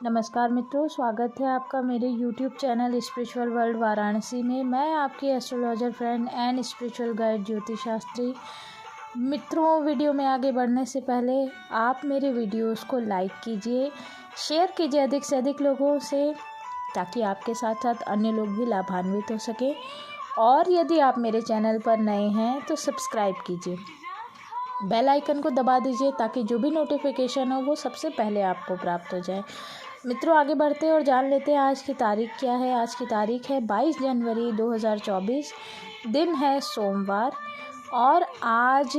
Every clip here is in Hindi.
नमस्कार मित्रों, स्वागत है आपका मेरे YouTube channel spiritual world Varanasi में। मैं आपकी astrologer friend and spiritual guide Jyoti Shastri. मित्रों, वीडियो में आगे बढ़ने से पहले आप मेरे वीडियोस को लाइक कीजिए, शेयर कीजिए अधिक से अधिक लोगों से, ताकि आपके साथ साथ अन्य लोग भी लाभान्वित हो सकें। और यदि आप मेरे चैनल पर नए हैं तो सब्सक्राइब कीजिए, बेल आइकन को दबा दीजिए ताकि जो भी नोटिफिकेशन हो वो सबसे पहले आपको प्राप्त हो जाए। मित्रों, आगे बढ़ते हैं और जान लेते हैं आज की तारीख क्या है। आज की तारीख है 22 जनवरी 2024, दिन है सोमवार, और आज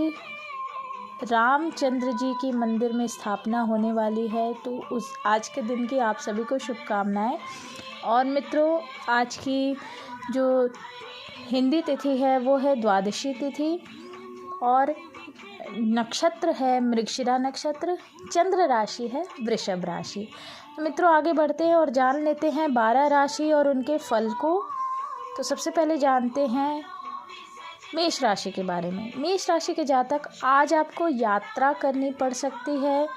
रामचंद्र जी की मंदिर में स्थापना होने वाली है। तो उस आज के दिन की आप सभी को शुभकामनाएं। और मित्रों, आज की जो हिंदी तिथि है वो है द्वादशी तिथि, और नक्षत्र है मृगशिरा नक्षत्र, चंद्र राशि है वृषभ राशि। तो मित्रों, आगे बढ़ते हैं और जान लेते हैं 12 राशि और उनके फल को। तो सबसे पहले जानते हैं मेष राशि के बारे में। मेष राशि के जातक, आज आपको यात्रा करनी पड़ सकती है।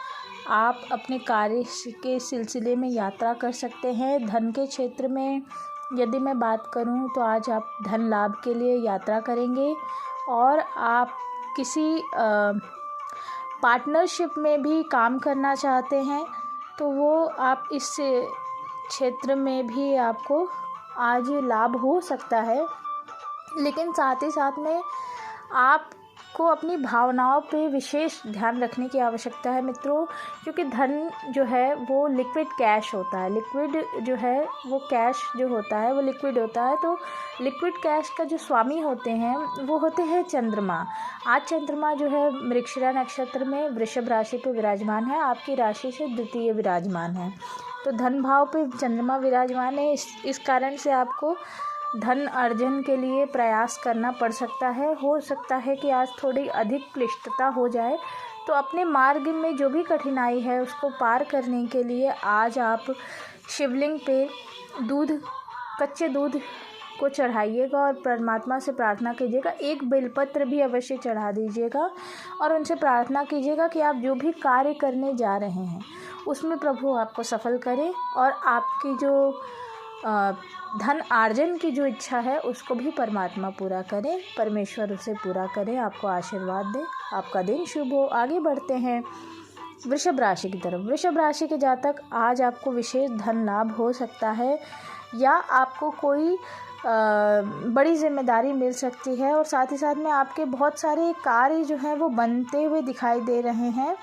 आप अपने कार्य के सिलसिले में यात्रा कर सकते हैं। धन के क्षेत्र में यदि मैं बात करूं तो आज आप धन लाभ के लिए यात्रा करेंगे, और आप किसी पार्टनरशिप में भी काम करना चाहते हैं तो वो आप इस क्षेत्र में भी आपको आज लाभ हो सकता है। लेकिन साथ ही साथ में आपको अपनी भावनाओं पे विशेष ध्यान रखने की आवश्यकता है मित्रों, क्योंकि धन जो है वो लिक्विड कैश होता है। लिक्विड जो है वो कैश जो होता है वो लिक्विड होता है। तो लिक्विड कैश का जो स्वामी होते हैं वो होते हैं चंद्रमा। आज चंद्रमा जो है मृगशिरा नक्षत्र में वृषभ राशि पे विराजमान है, आपकी राशि से द्वितीय विराजमान है। तो धन भाव पे चंद्रमा विराजमान है। इस कारण से आपको धन अर्जन के लिए प्रयास करना पड़ सकता है। हो सकता है कि आज थोड़ी अधिक क्लिष्टता हो जाए। तो अपने मार्ग में जो भी कठिनाई है उसको पार करने के लिए आज आप शिवलिंग पे कच्चे दूध को चढ़ाइएगा और परमात्मा से प्रार्थना कीजिएगा। एक बेलपत्र भी अवश्य चढ़ा दीजिएगा और उनसे प्रार्थना कीजिएगा कि आप जो भी कार्य करने जा रहे हैं उसमें प्रभु आपको सफल करें, और आपकी जो धन आर्जन की जो इच्छा है उसको भी परमात्मा पूरा करें, परमेश्वर उसे पूरा करें, आपको आशीर्वाद दे। आपका दिन शुभ हो। आगे बढ़ते हैं वृषभ राशि की तरफ। वृषभ राशि के जातक, आज आपको विशेष धन लाभ हो सकता है, या आपको कोई बड़ी जिम्मेदारी मिल सकती है, और साथ ही साथ में आपके बहुत सारे कार्य जो हैं वो बनते हुए दिखाई दे रहे हैं।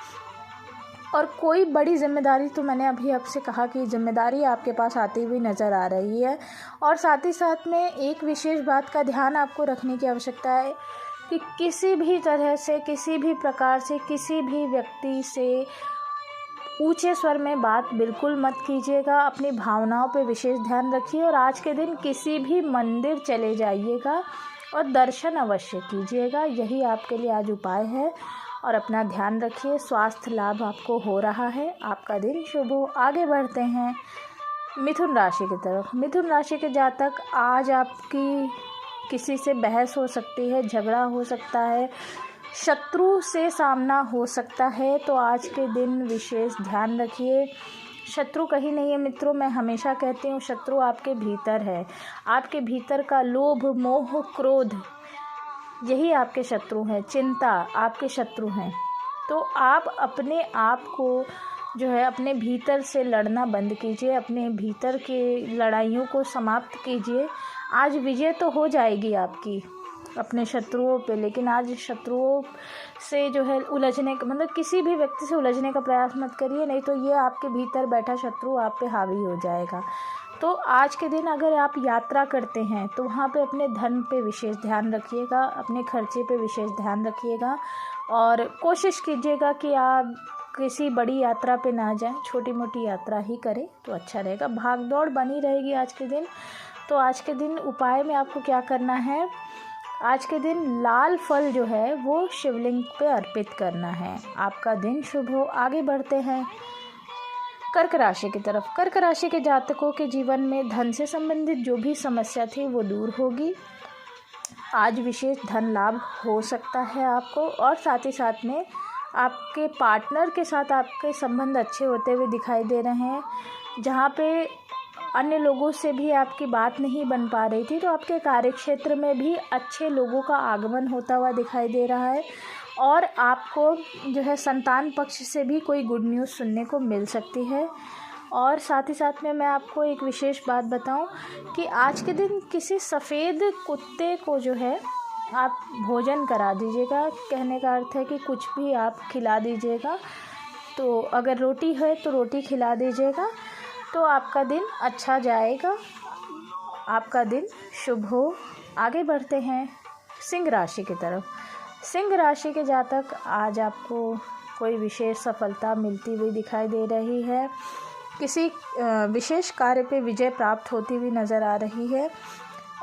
और कोई बड़ी जिम्मेदारी, तो मैंने अभी आपसे कहा कि जिम्मेदारी आपके पास आती हुई नज़र आ रही है। और साथ ही साथ में एक विशेष बात का ध्यान आपको रखने की आवश्यकता है कि किसी भी तरह से, किसी भी प्रकार से, किसी भी व्यक्ति से ऊंचे स्वर में बात बिल्कुल मत कीजिएगा। अपनी भावनाओं पे विशेष ध्यान रखिए, और आज के दिन किसी भी मंदिर चले जाइएगा और दर्शन अवश्य कीजिएगा। यही आपके लिए आज उपाय है। और अपना ध्यान रखिए। स्वास्थ्य लाभ आपको हो रहा है। आपका दिन शुभ हो। आगे बढ़ते हैं मिथुन राशि की तरफ। मिथुन राशि के जातक, आज आपकी किसी से बहस हो सकती है, झगड़ा हो सकता है, शत्रु से सामना हो सकता है। तो आज के दिन विशेष ध्यान रखिए। शत्रु कहीं नहीं है मित्रों, मैं हमेशा कहती हूँ शत्रु आपके भीतर है। आपके भीतर का लोभ, मोह, क्रोध, यही आपके शत्रु हैं। चिंता आपके शत्रु हैं। तो आप अपने आप को जो है अपने भीतर से लड़ना बंद कीजिए, अपने भीतर की लड़ाइयों को समाप्त कीजिए। आज विजय तो हो जाएगी आपकी अपने शत्रुओं पे, लेकिन आज शत्रुओं से जो है उलझने का मतलब किसी भी व्यक्ति से उलझने का प्रयास मत करिए, नहीं तो ये आपके भीतर बैठा शत्रु आप पे हावी हो जाएगा। तो आज के दिन अगर आप यात्रा करते हैं तो वहाँ पे अपने धन पे विशेष ध्यान रखिएगा, अपने खर्चे पे विशेष ध्यान रखिएगा, और कोशिश कीजिएगा कि आप किसी बड़ी यात्रा पे ना जाएं, छोटी मोटी यात्रा ही करें तो अच्छा रहेगा। भाग दौड़ बनी रहेगी आज के दिन। तो आज के दिन उपाय में आपको क्या करना है, आज के दिन लाल फल जो है वो शिवलिंग पे अर्पित करना है। आपका दिन शुभ हो। आगे बढ़ते हैं कर्क राशि की तरफ। कर्क राशि के जातकों के जीवन में धन से संबंधित जो भी समस्या थी वो दूर होगी। आज विशेष धन लाभ हो सकता है आपको, और साथ ही साथ में आपके पार्टनर के साथ आपके संबंध अच्छे होते हुए दिखाई दे रहे हैं। जहाँ पे अन्य लोगों से भी आपकी बात नहीं बन पा रही थी, तो आपके कार्यक्षेत्र में भी अच्छे लोगों का आगमन होता हुआ दिखाई दे रहा है। और आपको जो है संतान पक्ष से भी कोई गुड न्यूज़ सुनने को मिल सकती है। और साथ ही साथ में मैं आपको एक विशेष बात बताऊं कि आज के दिन किसी सफ़ेद कुत्ते को जो है आप भोजन करा दीजिएगा। कहने का अर्थ है कि कुछ भी आप खिला दीजिएगा। तो अगर रोटी है तो रोटी खिला दीजिएगा, तो आपका दिन अच्छा जाएगा, आपका दिन शुभ हो। आगे बढ़ते हैं सिंह राशि की तरफ। सिंह राशि के जातक, आज आपको कोई विशेष सफलता मिलती हुई दिखाई दे रही है। किसी विशेष कार्य पे विजय प्राप्त होती हुई नज़र आ रही है।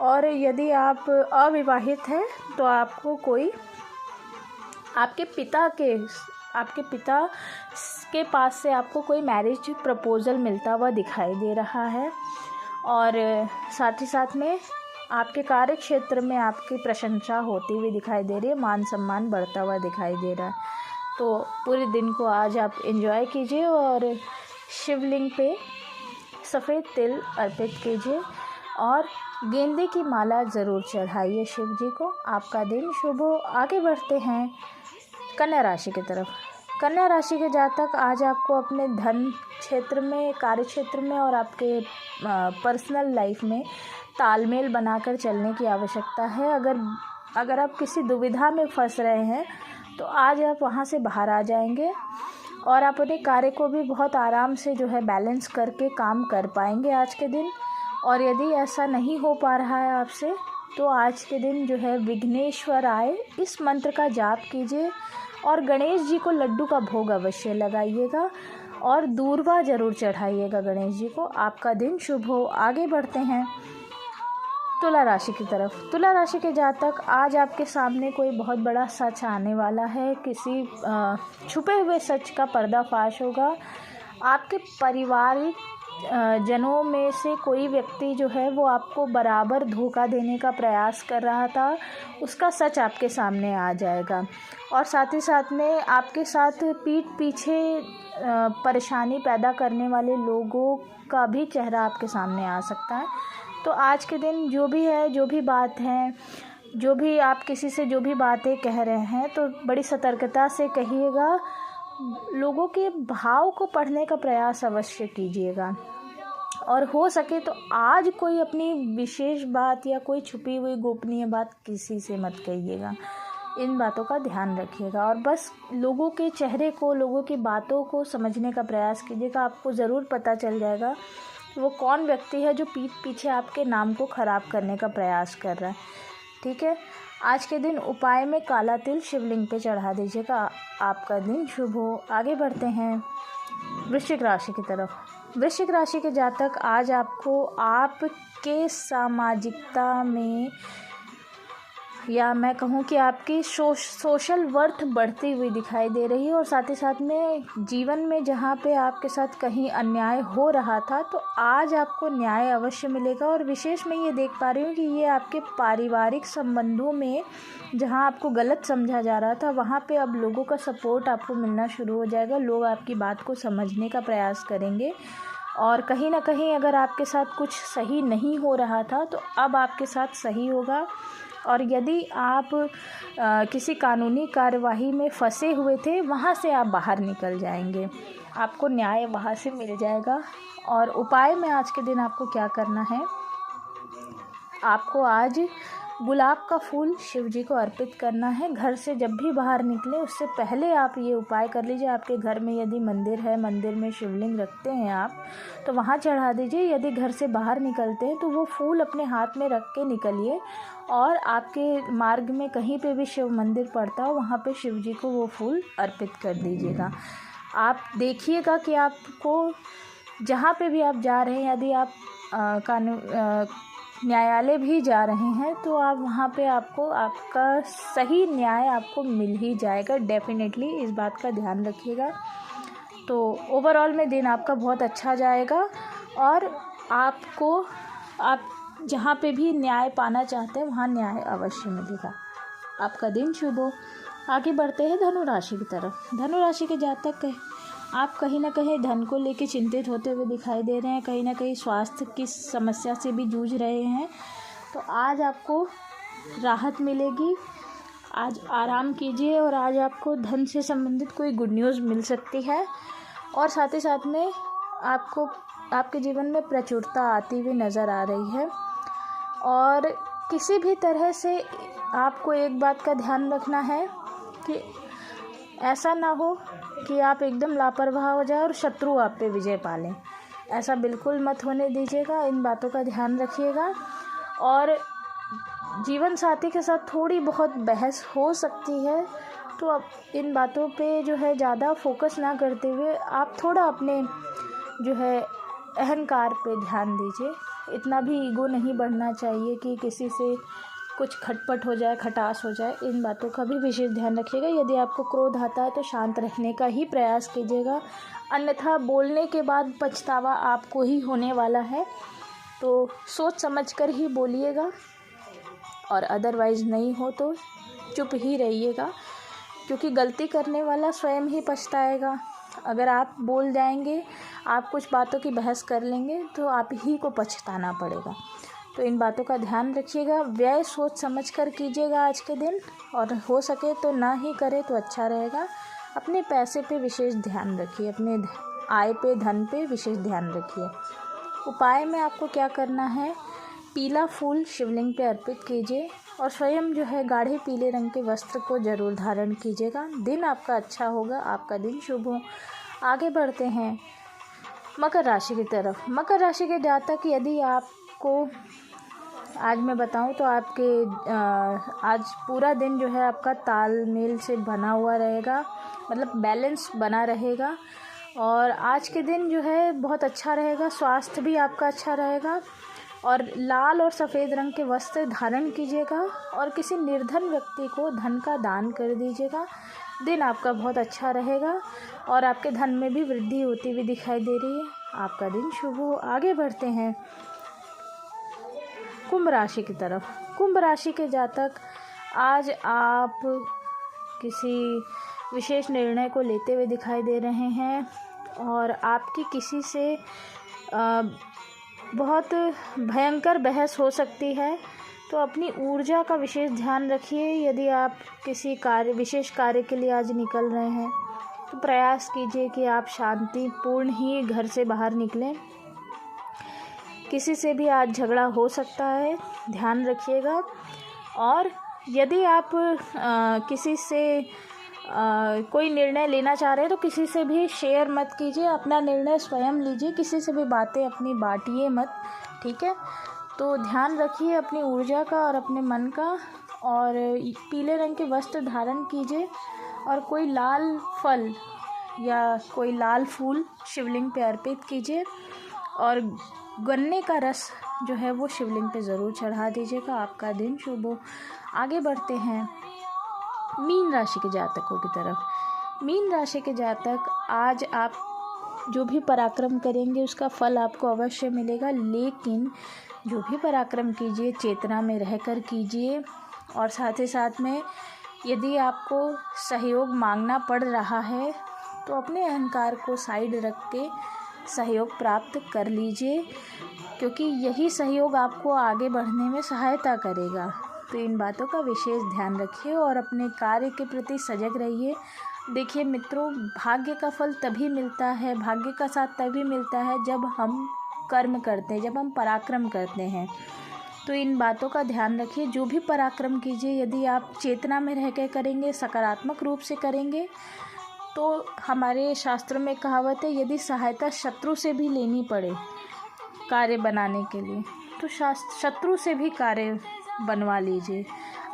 और यदि आप अविवाहित हैं तो आपको कोई आपके पिता के पास से आपको कोई मैरिज प्रपोज़ल मिलता हुआ दिखाई दे रहा है। और साथ ही साथ में आपके कार्य क्षेत्र में आपकी प्रशंसा होती हुई दिखाई दे रही है, मान सम्मान बढ़ता हुआ दिखाई दे रहा है। तो पूरे दिन को आज आप एंजॉय कीजिए और शिवलिंग पे सफ़ेद तिल अर्पित कीजिए और गेंदे की माला ज़रूर चढ़ाइए शिव जी को। आपका दिन शुभ हो। आगे बढ़ते हैं कन्या राशि की तरफ। कन्या राशि के जातक, आज आपको अपने धन क्षेत्र में, कार्य क्षेत्र में और आपके पर्सनल लाइफ में तालमेल बनाकर चलने की आवश्यकता है। अगर आप किसी दुविधा में फंस रहे हैं तो आज आप वहां से बाहर आ जाएंगे और आप अपने कार्य को भी बहुत आराम से जो है बैलेंस करके काम कर पाएंगे आज के दिन। और यदि ऐसा नहीं हो पा रहा है आपसे, तो आज के दिन जो है विघ्नेश्वर आए इस मंत्र का जाप कीजिए और गणेश जी को लड्डू का भोग अवश्य लगाइएगा और दूर्वा ज़रूर चढ़ाइएगा गणेश जी को। आपका दिन शुभ हो। आगे बढ़ते हैं तुला राशि की तरफ। तुला राशि के जातक, आज आपके सामने कोई बहुत बड़ा सच आने वाला है। किसी छुपे हुए सच का पर्दाफाश होगा। आपके पारिवारिक जनों में से कोई व्यक्ति जो है वो आपको बराबर धोखा देने का प्रयास कर रहा था, उसका सच आपके सामने आ जाएगा। और साथ ही साथ में आपके साथ पीठ पीछे परेशानी पैदा करने वाले लोगों का भी चेहरा आपके सामने आ सकता है। तो आज के दिन जो भी है, जो भी बात है, जो भी आप किसी से जो भी बातें कह रहे हैं, तो बड़ी सतर्कता से कहिएगा। लोगों के भाव को पढ़ने का प्रयास अवश्य कीजिएगा। और हो सके तो आज कोई अपनी विशेष बात या कोई छुपी हुई गोपनीय बात किसी से मत कहिएगा। इन बातों का ध्यान रखिएगा और बस लोगों के चेहरे को, लोगों की बातों को समझने का प्रयास कीजिएगा। आपको ज़रूर पता चल जाएगा वो कौन व्यक्ति है जो पीठ पीछे आपके नाम को ख़राब करने का प्रयास कर रहा है। ठीक है। आज के दिन उपाय में काला तिल शिवलिंग पे चढ़ा दीजिएगा। आपका दिन शुभ हो। आगे बढ़ते हैं वृश्चिक राशि की तरफ। वृश्चिक राशि के जातक, आज आपको आपके सामाजिकता में, या मैं कहूँ कि आपकी सोशल वर्थ बढ़ती हुई दिखाई दे रही है। और साथ ही साथ में जीवन में जहाँ पे आपके साथ कहीं अन्याय हो रहा था, तो आज आपको न्याय अवश्य मिलेगा। और विशेष मैं ये देख पा रही हूँ कि ये आपके पारिवारिक संबंधों में जहाँ आपको गलत समझा जा रहा था, वहाँ पे अब लोगों का सपोर्ट आपको मिलना शुरू हो जाएगा। लोग आपकी बात को समझने का प्रयास करेंगे और कहीं ना कहीं अगर आपके साथ कुछ सही नहीं हो रहा था तो अब आपके साथ सही होगा। और यदि आप किसी कानूनी कार्यवाही में फंसे हुए थे, वहाँ से आप बाहर निकल जाएंगे, आपको न्याय वहाँ से मिल जाएगा। और उपाय में आज के दिन आपको क्या करना है, आपको आज गुलाब का फूल शिव जी को अर्पित करना है। घर से जब भी बाहर निकले उससे पहले आप ये उपाय कर लीजिए। आपके घर में यदि मंदिर है, मंदिर में शिवलिंग रखते हैं आप, तो वहाँ चढ़ा दीजिए। यदि घर से बाहर निकलते हैं तो वो फूल अपने हाथ में रख के निकलिए और आपके मार्ग में कहीं पे भी शिव मंदिर पड़ता हो, वहाँ पे शिव जी को वो फूल अर्पित कर दीजिएगा। आप देखिएगा कि आपको जहाँ पे भी आप जा रहे हैं, यदि आप न्यायालय भी जा रहे हैं, तो आप वहाँ पे आपको आपका सही न्याय आपको मिल ही जाएगा डेफिनेटली। इस बात का ध्यान रखिएगा। तो ओवरऑल में दिन आपका बहुत अच्छा जाएगा और आपको, आप जहाँ पे भी न्याय पाना चाहते हैं वहाँ न्याय अवश्य मिलेगा। आपका दिन शुभ हो। आगे बढ़ते हैं धनु राशि की तरफ। धनु राशि के जातक आप कहीं ना कहीं धन को लेकर चिंतित होते हुए दिखाई दे रहे हैं, कहीं ना कहीं स्वास्थ्य की समस्या से भी जूझ रहे हैं। तो आज आपको राहत मिलेगी, आज आराम कीजिए और आज आपको धन से संबंधित कोई गुड न्यूज़ मिल सकती है। और साथ ही साथ में आपको आपके जीवन में प्रचुरता आती हुई नज़र आ रही है। और किसी भी तरह से आपको एक बात का ध्यान रखना है कि ऐसा ना हो कि आप एकदम लापरवाह हो जाए और शत्रु आप पे विजय पा लें। ऐसा बिल्कुल मत होने दीजिएगा, इन बातों का ध्यान रखिएगा। और जीवन साथी के साथ थोड़ी बहुत बहस हो सकती है, तो अब इन बातों पे जो है ज़्यादा फोकस ना करते हुए आप थोड़ा अपने जो है अहंकार पे ध्यान दीजिए। इतना भी ईगो नहीं बढ़ना चाहिए कि किसी से कुछ खटपट हो जाए, खटास हो जाए। इन बातों का भी विशेष ध्यान रखिएगा। यदि आपको क्रोध आता है तो शांत रहने का ही प्रयास कीजिएगा, अन्यथा बोलने के बाद पछतावा आपको ही होने वाला है। तो सोच समझ कर ही बोलिएगा, और अदरवाइज़ नहीं हो तो चुप ही रहिएगा, क्योंकि गलती करने वाला स्वयं ही पछताएगा। अगर आप बोल जाएंगे, आप कुछ बातों की बहस कर लेंगे, तो आप ही को पछताना पड़ेगा। तो इन बातों का ध्यान रखिएगा। व्यय सोच समझ कर कीजिएगा आज के दिन, और हो सके तो ना ही करें तो अच्छा रहेगा। अपने पैसे पे विशेष ध्यान रखिए, अपने आय पे, धन पे विशेष ध्यान रखिए। उपाय में आपको क्या करना है, पीला फूल शिवलिंग पे अर्पित कीजिए और स्वयं जो है गाढ़े पीले रंग के वस्त्र को जरूर धारण कीजिएगा। दिन आपका अच्छा होगा, आपका दिन शुभ हो। आगे बढ़ते हैं मकर राशि की तरफ। मकर राशि के जातक, यदि आपको आज मैं बताऊं तो आपके आज पूरा दिन जो है आपका तालमेल से बना हुआ रहेगा, मतलब बैलेंस बना रहेगा। और आज के दिन जो है बहुत अच्छा रहेगा, स्वास्थ्य भी आपका अच्छा रहेगा। और लाल और सफ़ेद रंग के वस्त्र धारण कीजिएगा और किसी निर्धन व्यक्ति को धन का दान कर दीजिएगा। दिन आपका बहुत अच्छा रहेगा और आपके धन में भी वृद्धि होती हुई दिखाई दे रही है। आपका दिन शुभ हो। आगे बढ़ते हैं कुंभ राशि की तरफ। कुंभ राशि के जातक, आज आप किसी विशेष निर्णय को लेते हुए दिखाई दे रहे हैं और आपकी किसी से बहुत भयंकर बहस हो सकती है। तो अपनी ऊर्जा का विशेष ध्यान रखिए। यदि आप किसी विशेष कार्य के लिए आज निकल रहे हैं तो प्रयास कीजिए कि आप शांतिपूर्ण ही घर से बाहर निकलें। किसी से भी आज झगड़ा हो सकता है, ध्यान रखिएगा। और यदि आप किसी से कोई निर्णय लेना चाह रहे हैं तो किसी से भी शेयर मत कीजिए, अपना निर्णय स्वयं लीजिए, किसी से भी बातें अपनी बांटिए मत, ठीक है। तो ध्यान रखिए अपनी ऊर्जा का और अपने मन का। और पीले रंग के वस्त्र धारण कीजिए और कोई लाल फल या कोई लाल फूल शिवलिंग पे अर्पित कीजिए और गन्ने का रस जो है वो शिवलिंग पे ज़रूर चढ़ा दीजिएगा। आपका दिन शुभ हो। आगे बढ़ते हैं मीन राशि के जातकों की तरफ। मीन राशि के जातक, आज आप जो भी पराक्रम करेंगे उसका फल आपको अवश्य मिलेगा, लेकिन जो भी पराक्रम कीजिए चेतना में रहकर कीजिए। और साथ ही साथ में यदि आपको सहयोग मांगना पड़ रहा है तो अपने अहंकार को साइड रख के सहयोग प्राप्त कर लीजिए, क्योंकि यही सहयोग आपको आगे बढ़ने में सहायता करेगा। तो इन बातों का विशेष ध्यान रखिए और अपने कार्य के प्रति सजग रहिए। देखिए मित्रों, भाग्य का फल तभी मिलता है, भाग्य का साथ तभी मिलता है जब हम कर्म करते हैं, जब हम पराक्रम करते हैं। तो इन बातों का ध्यान रखिए। जो भी पराक्रम कीजिए, यदि आप चेतना में रह के करेंगे, सकारात्मक रूप से करेंगे, तो हमारे शास्त्रों में कहावत है, यदि सहायता शत्रु से भी लेनी पड़े कार्य बनाने के लिए तो शत्रु से भी कार्य बनवा लीजिए।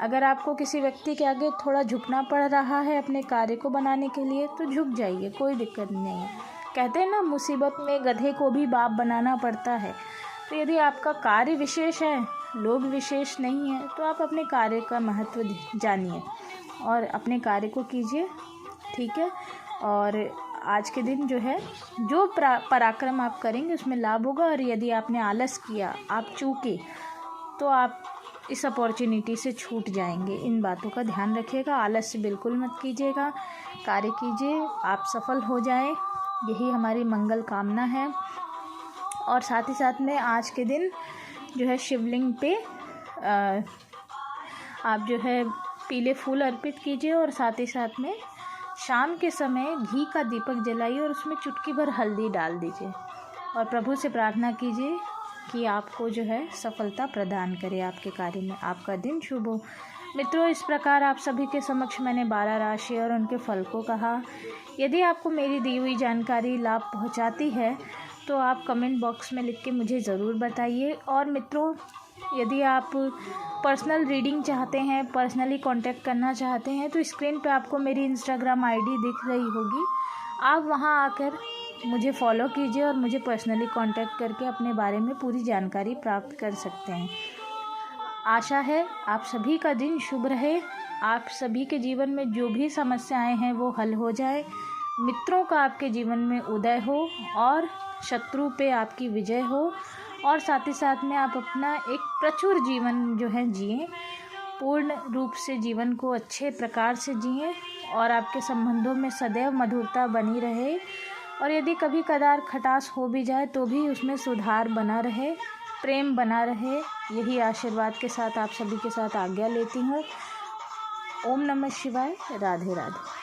अगर आपको किसी व्यक्ति के आगे थोड़ा झुकना पड़ रहा है अपने कार्य को बनाने के लिए तो झुक जाइए, कोई दिक्कत नहीं है। कहते हैं ना, मुसीबत में गधे को भी बाप बनाना पड़ता है। तो यदि आपका कार्य विशेष है, लोग विशेष नहीं है, तो आप अपने कार्य का महत्व जानिए और अपने कार्य को कीजिए, ठीक है। और आज के दिन जो है जो पराक्रम आप करेंगे उसमें लाभ होगा। और यदि आपने आलस किया, आप चूके, तो आप इस अपॉर्चुनिटी से छूट जाएंगे। इन बातों का ध्यान रखिएगा। आलस्य बिल्कुल मत कीजिएगा, कार्य कीजिए, आप सफल हो जाए, यही हमारी मंगल कामना है। और साथ ही साथ में आज के दिन जो है शिवलिंग पे आप जो है पीले फूल अर्पित कीजिए और साथ ही साथ में शाम के समय घी का दीपक जलाइए और उसमें चुटकी भर हल्दी डाल दीजिए और प्रभु से प्रार्थना कीजिए कि आपको जो है सफलता प्रदान करे आपके कार्य में। आपका दिन शुभ हो। मित्रों, इस प्रकार आप सभी के समक्ष मैंने 12 राशि और उनके फल को कहा। यदि आपको मेरी दी हुई जानकारी लाभ पहुंचाती है तो आप कमेंट बॉक्स में लिख के मुझे ज़रूर बताइए। और मित्रों, यदि आप पर्सनल रीडिंग चाहते हैं, पर्सनली कांटेक्ट करना चाहते हैं, तो स्क्रीन पे आपको मेरी इंस्टाग्राम आईडी दिख रही होगी। आप वहां आकर मुझे फॉलो कीजिए और मुझे पर्सनली कांटेक्ट करके अपने बारे में पूरी जानकारी प्राप्त कर सकते हैं। आशा है आप सभी का दिन शुभ रहे, आप सभी के जीवन में जो भी समस्याएं हैं वो हल हो जाए, मित्रों का आपके जीवन में उदय हो और शत्रु पे आपकी विजय हो, और साथ ही साथ में आप अपना एक प्रचुर जीवन जो है जिएं, पूर्ण रूप से जीवन को अच्छे प्रकार से जिएं और आपके संबंधों में सदैव मधुरता बनी रहे। और यदि कभी कदार खटास हो भी जाए तो भी उसमें सुधार बना रहे, प्रेम बना रहे। यही आशीर्वाद के साथ आप सभी के साथ आज्ञा लेती हूँ। ओम नमः शिवाय। राधे राधे।